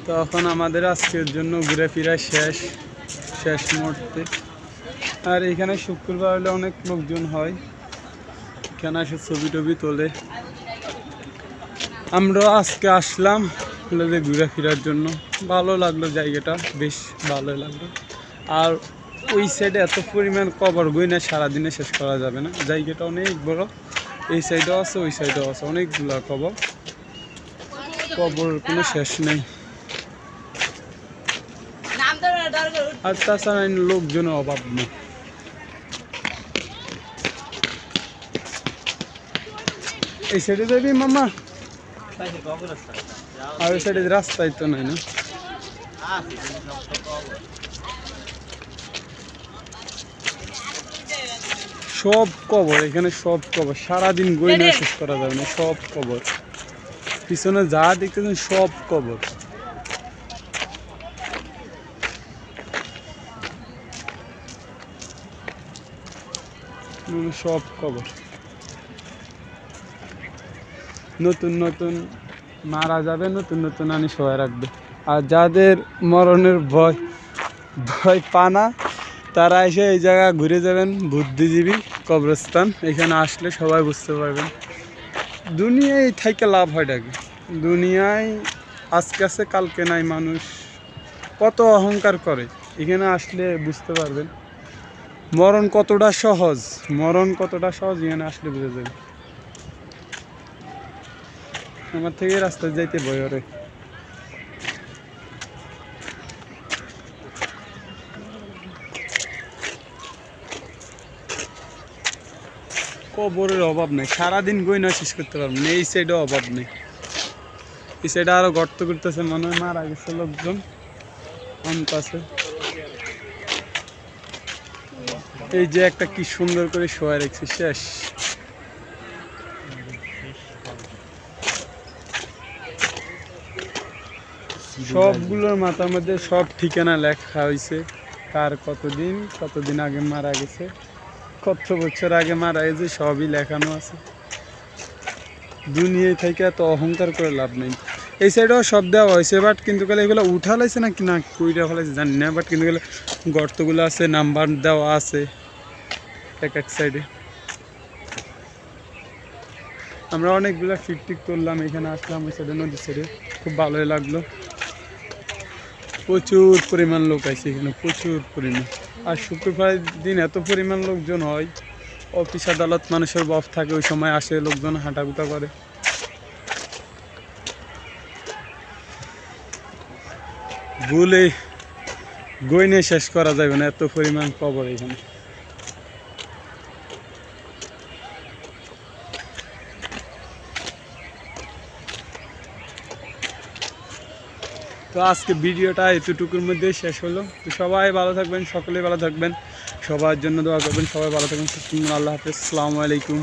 তখন আমাদের আজকের জন্য ঘুরে ফিরা শেষ মুহূর্তে। আর এখানে শুক্রবার হলে অনেক লোকজন হয়, এখানে এসে ছবি টবি তোলে। আমরা আজকে আসলাম ঘুরে ফেরার জন্য, ভালো লাগলো জায়গাটা, বেশ ভালো লাগলো। আর ওই সাইডে এত পরিমাণ কবর গইনা সারাদিনে শেষ করা যাবে না, জায়গাটা অনেক বড়। এই সাইডেও আছে, ওই সাইডেও আছে, অনেকগুলো কবর কোনো শেষ নেই। আর তাছাড়া লোকজনের অভাব নেই। এই সাইডে যাবি মামা? আর ওই সাইডে রাস্তায় তো নাই না? সব কবর এখানে, সব কবর, সারাদিন গইনা শেষ করা যাবে না, সব কবর। পিছনে যা দেখতেছেন সব কবর। সব কবর, নতুন নতুন মারা যাবে, নতুন নতুন আনি সবাই রাখবে। আর যাদের মরণের ভয় পানা, তারা এসে এই জায়গা ঘুরে যাবেন, বুদ্ধিজীবী কবরস্থান। এখানে আসলে সবাই বুঝতে পারবেন দুনিয়ায় থেকে লাভ হয় ডাকে। দুনিয়ায় আজকে আছে কালকে নাই, মানুষ কত অহংকার করে। এখানে আসলে বুঝতে পারবেন মরণ কতটা সহজ, এখানে আসলে বুঝে যাবে। আমার থেকে রাস্তায় যাইতে ভয় করে। কবরের অভাব নেই, সারাদিন গইনা শেষ করতে পারবো না। এই সাইডে অভাব নেই, এই সাইডে আরো গর্ত করতেছে, মনে হয় মারা গেছে লোকজন আছে। এই যে একটা কি সুন্দর করে শোয়া রেখেছে, শেষ। সবগুলোর মাথার মধ্যে সব ঠিকানা লেখা হয়েছে, কার কতদিন আগে মারা গেছে, কত বছর আগে মারা গেছে, সবই লেখানো আছে। দুনিয়ায় থেকে এত অহংকার করে লাভ নেই। এই সাইডেও সব দেওয়া হয়েছে, বাট কিন্তু গেলে এগুলো উঠা লাইছে না কুইটা ফেলাইছে জানি না, বাট কিন্তু গেলে গর্তগুলো আছে, নাম্বার দেওয়া আছে এক সাইডে। আমরা অনেকগুলো টিক তুললাম, এখানে আসলাম ওই সাইডে, নদীর সাইডে, খুব ভালোই লাগলো। প্রচুর পরিমাণ লোক আছে এখানে, প্রচুর পরিমাণ। আর শুক্রবার দিন এত পরিমাণ লোকজন হয়, অফিস আদালত মানুষের বফ থাকে, ওই সময় আসে লোকজন, হাঁটাগুটা করে। ভুলে গইনে শেষ করা যাবে না, এত পরিমাণ কবর এখানে। তো আজকে ভিডিওটা এতটুকুর মধ্যে শেষ হলো। তো সবাই ভালো থাকবেন, সকলেই ভালো থাকবেন, সবার জন্য দোয়া করবেন, সবাই ভালো থাকবেন। আল্লাহ হাফেজ, আসসালামু আলাইকুম।